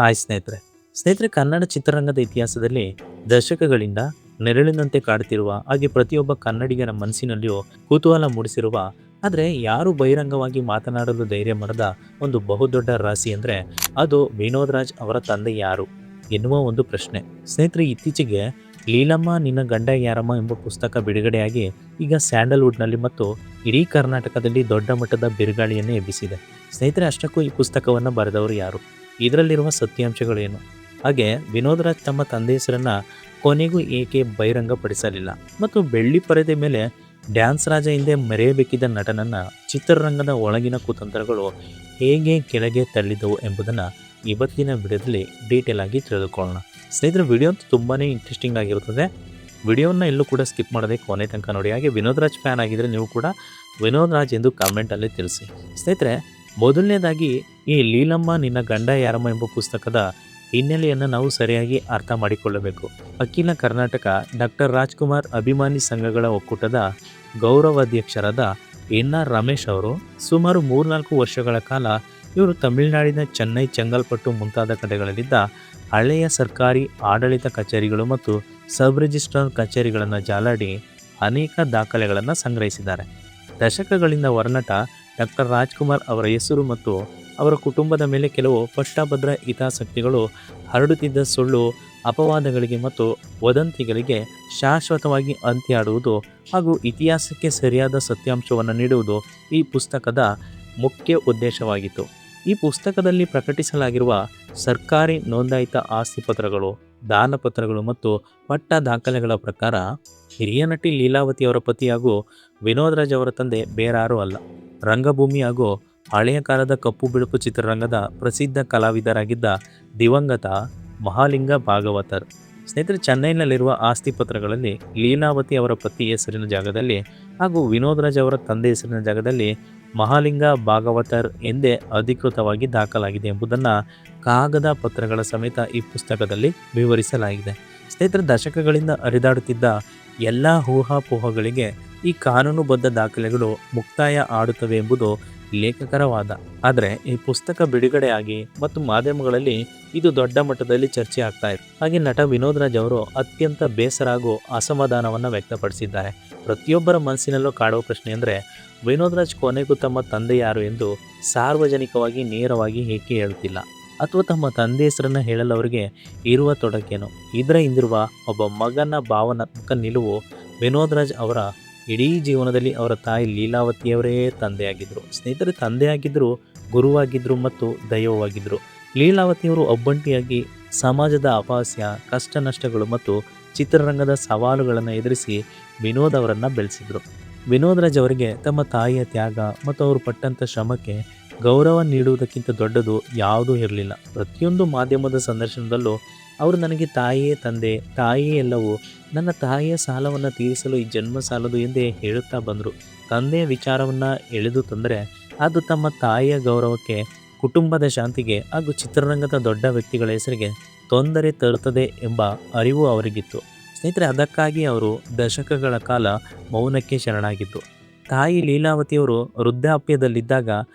Hi ಸ್ನೇಹಿತರೆ ಕನ್ನಡ ಚಿತ್ರರಂಗದ ಇತಿಹಾಸದಲ್ಲಿ ದಶಕಗಳಿಂದ ನೆರಳಿನಂತೆ ಕಾಡುತ್ತಿರುವ ಹಾಗೆ ಪ್ರತಿಯೊಬ್ಬ ಕನ್ನಡಿಗರ ಮನಸ್ಸಿನಲ್ಲಿಯೂ ಕುತೂಹಲ ಮೂಡಿಸಿರುವ ಆದರೆ ಯಾರು ಬಹಿರಂಗವಾಗಿ ಮಾತನಾಡಲು ಧೈರ್ಯ ಮಾಡದ ಒಂದು ಬಹುದೊಡ್ಡ ರಾಶಿ ಅಂದರೆ ಅದು ವಿನೋದ್ ರಾಜ್ ಅವರ ತಂದೆ ಯಾರು ಎನ್ನುವ ಒಂದು ಪ್ರಶ್ನೆ. ಸ್ನೇಹಿತರೆ, ಇತ್ತೀಚೆಗೆ ಲೀಲಮ್ಮ ನಿನ್ನ ಗಂಡ ಯಾರಮ್ಮ ಎಂಬ ಪುಸ್ತಕ ಬಿಡುಗಡೆಯಾಗಿ ಈಗ ಸ್ಯಾಂಡಲ್ವುಡ್ನಲ್ಲಿ ಮತ್ತು ಇಡೀ ಕರ್ನಾಟಕದಲ್ಲಿ ದೊಡ್ಡ ಮಟ್ಟದ ಬಿರುಗಾಳಿಯನ್ನೇ ಎಬ್ಬಿಸಿದೆ. ಸ್ನೇಹಿತರೆ, ಅಷ್ಟಕ್ಕೂ ಈ ಪುಸ್ತಕವನ್ನು ಬರೆದವರು ಯಾರು, ಇದರಲ್ಲಿರುವ ಸತ್ಯಾಂಶಗಳೇನು, ಹಾಗೆ ವಿನೋದ್ ರಾಜ್ ತಮ್ಮ ತಂದೆ ಹೆಸರನ್ನ ಕೊನೆಗೂ ಏಕೆ ಬಹಿರಂಗಪಡಿಸಲಿಲ್ಲ ಮತ್ತು ಬೆಳ್ಳಿ ಪರದೆ ಮೇಲೆ ಡ್ಯಾನ್ಸ್ ರಾಜ ಹಿಂದೆ ಮೆರೆಯಬೇಕಿದ್ದ ನಟನನ್ನ ಚಿತ್ರರಂಗದ ಒಳಗಿನ ಕುತಂತ್ರಗಳು ಹೇಗೆ ಕೆಳಗೆ ತಳ್ಳಿದವು ಎಂಬುದನ್ನು ಇವತ್ತಿನ ವಿಡಿಯೋದಲ್ಲಿ ಡೀಟೇಲ್ ಆಗಿ ತಿಳಿದುಕೊಳ್ಳೋಣ. ಸ್ನೇಹಿತರೆ, ವಿಡಿಯೋ ಅಂತೂ ತುಂಬಾ ಇಂಟ್ರೆಸ್ಟಿಂಗ್ ಆಗಿರುತ್ತದೆ. ವಿಡಿಯೋನ ಎಲ್ಲೂ ಕೂಡ ಸ್ಕಿಪ್ ಮಾಡದೆ ಕೊನೆ ತನಕ ನೋಡಿ. ಹಾಗೆ ವಿನೋದ್ ರಾಜ್ ಫ್ಯಾನ್ ಆಗಿದ್ರೆ ನೀವು ಕೂಡ ವಿನೋದ್ ರಾಜ್ ಎಂದು ಕಾಮೆಂಟಲ್ಲಿ ತಿಳಿಸಿ. ಸ್ನೇಹಿತರೆ, ಮೊದಲನೇದಾಗಿ ಈ ಲೀಲಮ್ಮ ನಿನ್ನ ಗಂಡ ಯಾರಮ್ಮ ಎಂಬ ಪುಸ್ತಕದ ಹಿನ್ನೆಲೆಯನ್ನು ನಾವು ಸರಿಯಾಗಿ ಅರ್ಥ ಮಾಡಿಕೊಳ್ಳಬೇಕು. ಅಖಿಲ ಕರ್ನಾಟಕ ಡಾಕ್ಟರ್ ರಾಜ್ಕುಮಾರ್ ಅಭಿಮಾನಿ ಸಂಘಗಳ ಒಕ್ಕೂಟದ ಗೌರವಾಧ್ಯಕ್ಷರಾದ NR ರಮೇಶ್ ಅವರು ಸುಮಾರು 3-4 ವರ್ಷಗಳ ಕಾಲ ಇವರು ತಮಿಳುನಾಡಿನ ಚೆನ್ನೈ, ಚೆಂಗಲ್ಪಟ್ಟು ಮುಂತಾದ ಕಡೆಗಳಲ್ಲಿದ್ದ ಹಳೆಯ ಸರ್ಕಾರಿ ಆಡಳಿತ ಕಚೇರಿಗಳು ಮತ್ತು ಸಬ್ ರಿಜಿಸ್ಟ್ರಾರ್ ಕಚೇರಿಗಳನ್ನು ಜಾಲಾಡಿ ಅನೇಕ ದಾಖಲೆಗಳನ್ನು ಸಂಗ್ರಹಿಸಿದ್ದಾರೆ. ದಶಕಗಳಿಂದ ಹೊರನಟ ಡಾಕ್ಟರ್ ರಾಜ್ಕುಮಾರ್ ಅವರ ಹೆಸರು ಮತ್ತು ಅವರ ಕುಟುಂಬದ ಮೇಲೆ ಕೆಲವು ಪಟ್ಟಭದ್ರ ಹಿತಾಸಕ್ತಿಗಳು ಹರಡುತ್ತಿದ್ದ ಸುಳ್ಳು ಅಪವಾದಗಳಿಗೆ ಮತ್ತು ವದಂತಿಗಳಿಗೆ ಶಾಶ್ವತವಾಗಿ ಅಂತ್ಯ ಆಡುವುದು ಹಾಗೂ ಇತಿಹಾಸಕ್ಕೆ ಸರಿಯಾದ ಸತ್ಯಾಂಶವನ್ನು ನೀಡುವುದು ಈ ಪುಸ್ತಕದ ಮುಖ್ಯ ಉದ್ದೇಶವಾಗಿತ್ತು. ಈ ಪುಸ್ತಕದಲ್ಲಿ ಪ್ರಕಟಿಸಲಾಗಿರುವ ಸರ್ಕಾರಿ ನೋಂದಾಯಿತ ಆಸ್ತಿ ಪತ್ರಗಳು, ದಾನಪತ್ರಗಳು ಮತ್ತು ಪಟ್ಟ ದಾಖಲೆಗಳ ಪ್ರಕಾರ ಹಿರಿಯ ನಟಿ ಲೀಲಾವತಿ ಅವರ ಪತಿ ಹಾಗೂ ವಿನೋದ್ ರಾಜ್ ಅವರ ತಂದೆ ಬೇರಾರೂ ಅಲ್ಲ, ರಂಗಭೂಮಿ ಹಾಗೂ ಹಳೆಯ ಕಾಲದ ಕಪ್ಪು ಬಿಳುಪು ಚಿತ್ರರಂಗದ ಪ್ರಸಿದ್ಧ ಕಲಾವಿದರಾಗಿದ್ದ ದಿವಂಗತ ಮಹಾಲಿಂಗ ಭಾಗವತರ್. ಸ್ನೇಹಿತರೆ, ಚೆನ್ನೈನಲ್ಲಿರುವ ಆಸ್ತಿ ಪತ್ರಗಳಲ್ಲಿ ಲೀಲಾವತಿ ಅವರ ಪತಿ ಹೆಸರಿನ ಜಾಗದಲ್ಲಿ ಹಾಗೂ ವಿನೋದ್ ರಾಜ್ ಅವರ ತಂದೆ ಹೆಸರಿನ ಜಾಗದಲ್ಲಿ ಮಹಾಲಿಂಗ ಭಾಗವತರ್ ಎಂದೇ ಅಧಿಕೃತವಾಗಿ ದಾಖಲಾಗಿದೆ ಎಂಬುದನ್ನು ಕಾಗದ ಪತ್ರಗಳ ಸಮೇತ ಈ ಪುಸ್ತಕದಲ್ಲಿ ವಿವರಿಸಲಾಗಿದೆ. ಸ್ನೇಹಿತರೆ, ದಶಕಗಳಿಂದ ಹರಿದಾಡುತ್ತಿದ್ದ ಎಲ್ಲ ಊಹಾಪೋಹಗಳಿಗೆ ಈ ಕಾನೂನುಬದ್ಧ ದಾಖಲೆಗಳು ಮುಕ್ತಾಯ ಆಡುತ್ತವೆ ಎಂಬುದು ಲೇಖಕರ ವಾದ. ಆದರೆ ಈ ಪುಸ್ತಕ ಬಿಡುಗಡೆಯಾಗಿ ಮತ್ತು ಮಾಧ್ಯಮಗಳಲ್ಲಿ ಇದು ದೊಡ್ಡ ಮಟ್ಟದಲ್ಲಿ ಚರ್ಚೆ ಆಗ್ತಾ ಇದೆ. ಹಾಗೆ ನಟ ವಿನೋದ್ ರಾಜ್ ಅವರು ಅತ್ಯಂತ ಬೇಸರ ಹಾಗೂ ಅಸಮಾಧಾನವನ್ನು ವ್ಯಕ್ತಪಡಿಸಿದ್ದಾರೆ. ಪ್ರತಿಯೊಬ್ಬರ ಮನಸ್ಸಿನಲ್ಲೂ ಕಾಡುವ ಪ್ರಶ್ನೆ ಅಂದರೆ, ವಿನೋದ್ ರಾಜ್ ಕೊನೆಗೂ ತಮ್ಮ ತಂದೆ ಯಾರು ಎಂದು ಸಾರ್ವಜನಿಕವಾಗಿ ನೇರವಾಗಿ ಏಕೆ ಹೇಳುತ್ತಿಲ್ಲ, ಅಥವಾ ತಮ್ಮ ತಂದೆ ಹೆಸರನ್ನು ಹೇಳಲು ಅವರಿಗೆ ಇರುವ ತೊಡಕೇನು? ಇದರ ಹಿಂದಿರುವ ಒಬ್ಬ ಮಗನ ಭಾವನಾತ್ಮಕ ನಿಲುವು ವಿನೋದ್ ರಾಜ್ ಅವರ ಇಡೀ ಜೀವನದಲ್ಲಿ ಅವರ ತಾಯಿ ಲೀಲಾವತಿಯವರೇ ತಂದೆಯಾಗಿದ್ದರು. ಸ್ನೇಹಿತರೆ, ತಂದೆಯಾಗಿದ್ದರು, ಗುರುವಾಗಿದ್ದರು ಮತ್ತು ದೈವವಾಗಿದ್ದರು. ಲೀಲಾವತಿಯವರು ಒಬ್ಬಂಟಿಯಾಗಿ ಸಮಾಜದ ಅಪಹಾಸ್ಯ, ಕಷ್ಟ ನಷ್ಟಗಳು ಮತ್ತು ಚಿತ್ರರಂಗದ ಸವಾಲುಗಳನ್ನು ಎದುರಿಸಿ ವಿನೋದ್ ಅವರನ್ನು ಬೆಳೆಸಿದರು. ವಿನೋದ್ ರಾಜ್ ಅವರಿಗೆ ತಮ್ಮ ತಾಯಿಯ ತ್ಯಾಗ ಮತ್ತು ಅವರು ಪಟ್ಟಂಥ ಶ್ರಮಕ್ಕೆ ಗೌರವ ನೀಡುವುದಕ್ಕಿಂತ ದೊಡ್ಡದು ಯಾವುದೂ ಇರಲಿಲ್ಲ. ಪ್ರತಿಯೊಂದು ಮಾಧ್ಯಮದ ಸಂದರ್ಶನದಲ್ಲೂ ಅವರು ನನಗೆ ತಾಯಿಯೇ ತಂದೆ, ತಾಯಿಯೇ ಎಲ್ಲವೂ, ನನ್ನ ತಾಯಿಯ ಸಾಲವನ್ನು ತೀರಿಸಲು ಈ ಜನ್ಮ ಸಾಲದು ಎಂದೇ ಹೇಳುತ್ತಾ ಬಂದರು. ತಂದೆಯ ವಿಚಾರವನ್ನು ಎಳೆದು ತಂದರೆ ಅದು ತಮ್ಮ ತಾಯಿಯ ಗೌರವಕ್ಕೆ, ಕುಟುಂಬದ ಶಾಂತಿಗೆ ಹಾಗೂ ಚಿತ್ರರಂಗದ ದೊಡ್ಡ ವ್ಯಕ್ತಿಗಳ ಹೆಸರಿಗೆ ತೊಂದರೆ ತರುತ್ತದೆ ಎಂಬ ಅರಿವು ಅವರಿಗಿತ್ತು. ಸ್ನೇಹಿತರೆ, ಅದಕ್ಕಾಗಿ ಅವರು ದಶಕಗಳ ಕಾಲ ಮೌನಕ್ಕೆ ಶರಣಾಗಿದ್ದು. ತಾಯಿ ಲೀಲಾವತಿಯವರು ವೃದ್ಧಾಪ್ಯದಲ್ಲಿದ್ದಾಗ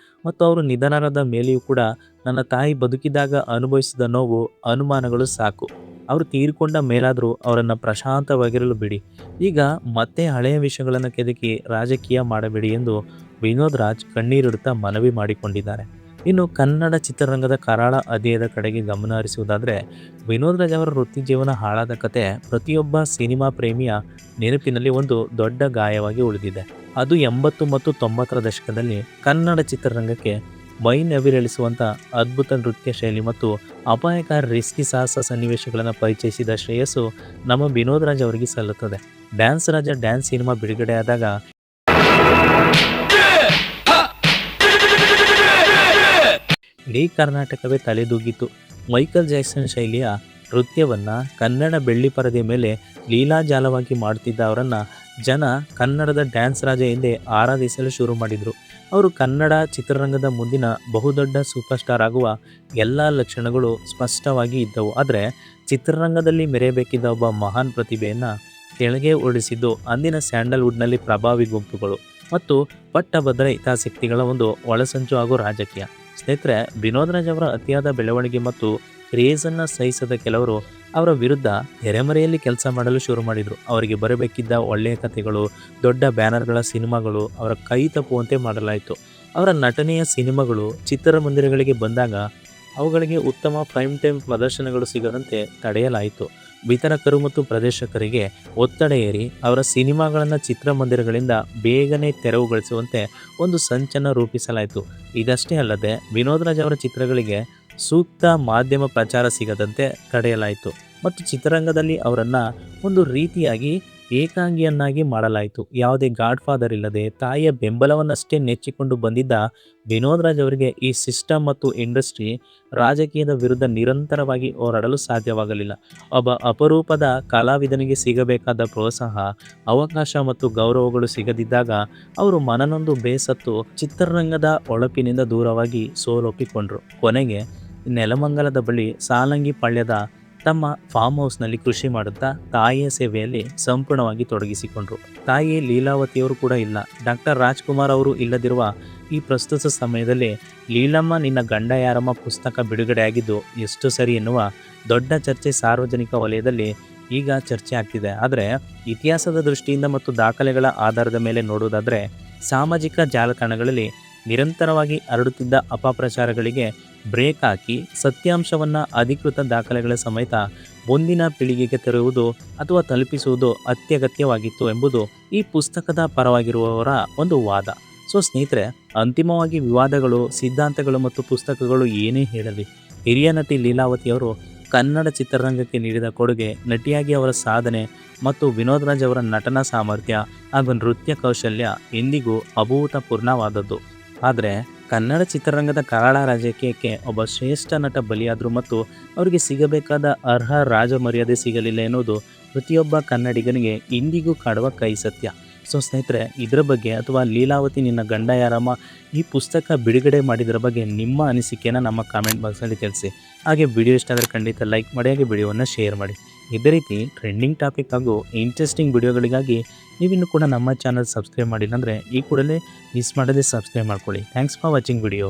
ಮತ್ತು ಅವರು ನಿಧನರಾದ ಮೇಲೆಯೂ ಕೂಡ ನನ್ನ ತಾಯಿ ಬದುಕಿದಾಗ ಅನುಭವಿಸಿದ ನೋವು, ಅನುಮಾನಗಳು ಸಾಕು. ಅವರು ತೀರಿಕೊಂಡ ಮೇಲಾದರೂ ಅವರನ್ನು ಪ್ರಶಾಂತವಾಗಿರಲು ಬಿಡಿ. ಈಗ ಮತ್ತೆ ಹಳೆಯ ವಿಷಯಗಳನ್ನು ಕೆದಕಿ ರಾಜಕೀಯ ಮಾಡಬೇಡಿ ಎಂದು ವಿನೋದ್ ರಾಜ್ ಕಣ್ಣೀರಿಡುತ್ತಾ ಮನವಿ ಮಾಡಿಕೊಂಡಿದ್ದಾರೆ. ಇನ್ನು ಕನ್ನಡ ಚಿತ್ರರಂಗದ ಕರಾಳ ಅಧ್ಯಾಯದ ಕಡೆಗೆ ಗಮನ ಹರಿಸುವುದಾದರೆ, ವಿನೋದ್ ರಾಜ್ ಅವರ ವೃತ್ತಿ ಜೀವನ ಹಾಳಾದ ಕತೆ ಪ್ರತಿಯೊಬ್ಬ ಸಿನಿಮಾ ಪ್ರೇಮಿಯ ನೆನಪಿನಲ್ಲಿ ಒಂದು ದೊಡ್ಡ ಗಾಯವಾಗಿ ಉಳಿದಿದೆ. ಅದು 80 ಮತ್ತು 90ರ ದಶಕದಲ್ಲಿ ಕನ್ನಡ ಚಿತ್ರರಂಗಕ್ಕೆ ಮೈ ನವಿರೇಳಿಸುವಂಥ ಅದ್ಭುತ ನೃತ್ಯ ಶೈಲಿ ಮತ್ತು ಅಪಾಯಕಾರಿ ರಿಸ್ಕಿ ಸಾಹಸ ಸನ್ನಿವೇಶಗಳನ್ನು ಪರಿಚಯಿಸಿದ ಶ್ರೇಯಸ್ಸು ನಮ್ಮ ವಿನೋದ್ ರಾಜ್ ಅವರಿಗೆ ಸಲ್ಲುತ್ತದೆ. ಡ್ಯಾನ್ಸ್ ರಾಜ ಡ್ಯಾನ್ಸ್ ಸಿನಿಮಾ ಬಿಡುಗಡೆಯಾದಾಗ ಇಡೀ ಕರ್ನಾಟಕವೇ ತಲೆದೂಗಿತ್ತು. ಮೈಕಲ್ ಜಾಕ್ಸನ್ ಶೈಲಿಯ ನೃತ್ಯವನ್ನು ಕನ್ನಡ ಬೆಳ್ಳಿ ಪರದೆ ಮೇಲೆ ಲೀಲಾಜಾಲವಾಗಿ ಮಾಡುತ್ತಿದ್ದ ಅವರನ್ನು ಜನ ಕನ್ನಡದ ಡ್ಯಾನ್ಸ್ ರಾಜ ಎಂದೇ ಆರಾಧಿಸಲು ಶುರು ಮಾಡಿದರು. ಅವರು ಕನ್ನಡ ಚಿತ್ರರಂಗದ ಮುಂದಿನ ಬಹುದೊಡ್ಡ ಸೂಪರ್ ಸ್ಟಾರ್ ಆಗುವ ಎಲ್ಲ ಲಕ್ಷಣಗಳು ಸ್ಪಷ್ಟವಾಗಿ ಇದ್ದವು. ಆದರೆ ಚಿತ್ರರಂಗದಲ್ಲಿ ಮೆರೆಯಬೇಕಿದ್ದ ಒಬ್ಬ ಮಹಾನ್ ಪ್ರತಿಭೆಯನ್ನು ಕೆಳಗೆ ಉರುಳಿಸಿದ್ದು ಅಂದಿನ ಸ್ಯಾಂಡಲ್ವುಡ್ನಲ್ಲಿ ಪ್ರಭಾವಿ ಗುಂಪುಗಳು ಮತ್ತು ಪಟ್ಟಭದ್ರ ಹಿತಾಸಕ್ತಿಗಳ ಒಂದು ಒಳಸಂಚು ಹಾಗೂ ರಾಜಕೀಯ. ಸ್ನೇಹಿತರೆ, ವಿನೋದ್ ರಾಜ್ ಅವರ ಅತಿಯಾದ ಬೆಳವಣಿಗೆ ಮತ್ತು ಕ್ರೇಜನ್ನು ಸಹಿಸದ ಕೆಲವರು ಅವರ ವಿರುದ್ಧ ತೆರೆಮರೆಯಲ್ಲಿ ಕೆಲಸ ಮಾಡಲು ಶುರು ಮಾಡಿದರು. ಅವರಿಗೆ ಬರಬೇಕಿದ್ದ ಒಳ್ಳೆಯ ಕಥೆಗಳು, ದೊಡ್ಡ ಬ್ಯಾನರ್ಗಳ ಸಿನಿಮಾಗಳು ಅವರ ಕೈ ತಪ್ಪುವಂತೆ ಮಾಡಲಾಯಿತು. ಅವರ ನಟನೆಯ ಸಿನಿಮಾಗಳು ಚಿತ್ರಮಂದಿರಗಳಿಗೆ ಬಂದಾಗ ಅವುಗಳಿಗೆ ಉತ್ತಮ ಪ್ರೈಮ್ ಟೈಮ್ ಪ್ರದರ್ಶನಗಳು ಸಿಗದಂತೆ ತಡೆಯಲಾಯಿತು. ವಿತರಕರು ಮತ್ತು ಪ್ರದರ್ಶಕರಿಗೆ ಒತ್ತಡ ಏರಿ ಅವರ ಸಿನಿಮಾಗಳನ್ನು ಚಿತ್ರಮಂದಿರಗಳಿಂದ ಬೇಗನೆ ತೆರವುಗೊಳಿಸುವಂತೆ ಒಂದು ಸಂಚನ್ನು ರೂಪಿಸಲಾಯಿತು. ಇದಷ್ಟೇ ಅಲ್ಲದೆ ವಿನೋದ್ ರಾಜ್ ಅವರ ಚಿತ್ರಗಳಿಗೆ ಸೂಕ್ತ ಮಾಧ್ಯಮ ಪ್ರಚಾರ ಸಿಗದಂತೆ ತಡೆಯಲಾಯಿತು ಮತ್ತು ಚಿತ್ರರಂಗದಲ್ಲಿ ಅವರನ್ನು ಒಂದು ರೀತಿಯಾಗಿ ಏಕಾಂಗಿಯನ್ನಾಗಿ ಮಾಡಲಾಯಿತು. ಯಾವುದೇ ಗಾಡ್ ಫಾದರ್ ಇಲ್ಲದೆ ತಾಯಿಯ ಬೆಂಬಲವನ್ನಷ್ಟೇ ನೆಚ್ಚಿಕೊಂಡು ಬಂದಿದ್ದ ವಿನೋದ್ ರಾಜ್ ಅವರಿಗೆ ಈ ಸಿಸ್ಟಮ್ ಮತ್ತು ಇಂಡಸ್ಟ್ರಿ ರಾಜಕೀಯದ ವಿರುದ್ಧ ನಿರಂತರವಾಗಿ ಹೋರಾಡಲು ಸಾಧ್ಯವಾಗಲಿಲ್ಲ. ಒಬ್ಬ ಅಪರೂಪದ ಕಲಾವಿದನಿಗೆ ಸಿಗಬೇಕಾದ ಪ್ರೋತ್ಸಾಹ, ಅವಕಾಶ ಮತ್ತು ಗೌರವಗಳು ಸಿಗದಿದ್ದಾಗ ಅವರು ಮನನೊಂದು ಬೇಸತ್ತು ಚಿತ್ರರಂಗದ ಹೊಳಪಿನಿಂದ ದೂರವಾಗಿ ಸೋಲೊಪ್ಪಿಕೊಂಡ್ರು. ಕೊನೆಗೆ ನೆಲಮಂಗಲದ ಬಳಿ ಸಾಲಂಗಿ ಪಾಳ್ಯದ ತಮ್ಮ ಫಾರ್ಮ್ ಹೌಸ್ನಲ್ಲಿ ಕೃಷಿ ಮಾಡುತ್ತಾ ತಾಯಿಯ ಸೇವೆಯಲ್ಲಿ ಸಂಪೂರ್ಣವಾಗಿ ತೊಡಗಿಸಿಕೊಂಡ್ರು. ತಾಯಿ ಲೀಲಾವತಿಯವರು ಕೂಡ ಇಲ್ಲ. ಡಾಕ್ಟರ್ ರಾಜ್ಕುಮಾರ್ ಅವರು ಇಲ್ಲದಿರುವ ಈ ಪ್ರಸ್ತುತ ಸಮಯದಲ್ಲಿ ಲೀಲಮ್ಮ ನಿನ್ನ ಗಂಡ ಯಾರಮ್ಮ ಪುಸ್ತಕ ಬಿಡುಗಡೆಯಾಗಿದ್ದು ಎಷ್ಟು ಸರಿ ಎನ್ನುವ ದೊಡ್ಡ ಚರ್ಚೆ ಸಾರ್ವಜನಿಕ ವಲಯದಲ್ಲಿ ಈಗ ಚರ್ಚೆ ಆಗ್ತಿದೆ. ಆದರೆ ಇತಿಹಾಸದ ದೃಷ್ಟಿಯಿಂದ ಮತ್ತು ದಾಖಲೆಗಳ ಆಧಾರದ ಮೇಲೆ ನೋಡುವುದಾದರೆ ಸಾಮಾಜಿಕ ಜಾಲತಾಣಗಳಲ್ಲಿ ನಿರಂತರವಾಗಿ ಹರಡುತ್ತಿದ್ದ ಅಪಪ್ರಚಾರಗಳಿಗೆ ಬ್ರೇಕ್ ಹಾಕಿ ಸತ್ಯಾಂಶವನ್ನು ಅಧಿಕೃತ ದಾಖಲೆಗಳ ಸಮೇತ ಮುಂದಿನ ಪೀಳಿಗೆಗೆ ತರುವುದು ಅಥವಾ ತಲುಪಿಸುವುದು ಅತ್ಯಗತ್ಯವಾಗಿತ್ತು ಎಂಬುದು ಈ ಪುಸ್ತಕದ ಪರವಾಗಿರುವವರ ಒಂದು ವಾದ. ಸೊ ಸ್ನೇಹಿತರೆ, ಅಂತಿಮವಾಗಿ ವಿವಾದಗಳು, ಸಿದ್ಧಾಂತಗಳು ಮತ್ತು ಪುಸ್ತಕಗಳು ಏನೇ ಹೇಳಲಿ, ಹಿರಿಯ ನಟಿ ಲೀಲಾವತಿಯವರು ಕನ್ನಡ ಚಿತ್ರರಂಗಕ್ಕೆ ನೀಡಿದ ಕೊಡುಗೆ, ನಟಿಯಾಗಿ ಅವರ ಸಾಧನೆ ಮತ್ತು ವಿನೋದ್ ರಾಜ್ ಅವರ ನಟನಾ ಸಾಮರ್ಥ್ಯ ಹಾಗೂ ನೃತ್ಯ ಕೌಶಲ್ಯ ಎಂದಿಗೂ ಅಭೂತಪೂರ್ಣವಾದದ್ದು. ಆದರೆ ಕನ್ನಡ ಚಿತ್ರರಂಗದ ಕರಾಳ ರಾಜಕೀಯಕ್ಕೆ ಒಬ್ಬ ಶ್ರೇಷ್ಠ ನಟ ಬಲಿಯಾದರು ಮತ್ತು ಅವರಿಗೆ ಸಿಗಬೇಕಾದ ಅರ್ಹ ರಾಜ ಮರ್ಯಾದೆ ಸಿಗಲಿಲ್ಲ ಎನ್ನುವುದು ಪ್ರತಿಯೊಬ್ಬ ಕನ್ನಡಿಗನಿಗೆ ಇಂದಿಗೂ ಕಾಡುವ ಕೈ ಸತ್ಯ. ಸೊ ಸ್ನೇಹಿತರೆ, ಇದರ ಬಗ್ಗೆ ಅಥವಾ ಲೀಲಾವತಿ ನಿನ್ನ ಗಂಡ ಯಾರಮ್ಮ ಈ ಪುಸ್ತಕ ಬಿಡುಗಡೆ ಮಾಡಿದರ ಬಗ್ಗೆ ನಿಮ್ಮ ಅನಿಸಿಕೆಯನ್ನು ನಮ್ಮ ಕಾಮೆಂಟ್ ಬಾಕ್ಸಲ್ಲಿ ತಿಳಿಸಿ. ಹಾಗೆ ವಿಡಿಯೋ ಇಷ್ಟ ಆದರೆ ಖಂಡಿತ ಲೈಕ್ ಮಾಡಿ, ಹಾಗೆ ವಿಡಿಯೋವನ್ನು ಶೇರ್ ಮಾಡಿ. ಇದೇ ರೀತಿ ಟ್ರೆಂಡಿಂಗ್ ಟಾಪಿಕ್ ಹಾಗೂ ಇಂಟ್ರೆಸ್ಟಿಂಗ್ ವಿಡಿಯೋಗಳಿಗಾಗಿ ನೀವಿನ್ನೂ ಕೂಡ ನಮ್ಮ ಚಾನಲ್ ಸಬ್ಸ್ಕ್ರೈಬ್ ಮಾಡಿಲ್ಲ ಅಂದರೆ ಈ ಕೂಡಲೇ ಮಿಸ್ ಮಾಡದೆ ಸಬ್ಸ್ಕ್ರೈಬ್ ಮಾಡ್ಕೊಳ್ಳಿ. Thanks for watching video.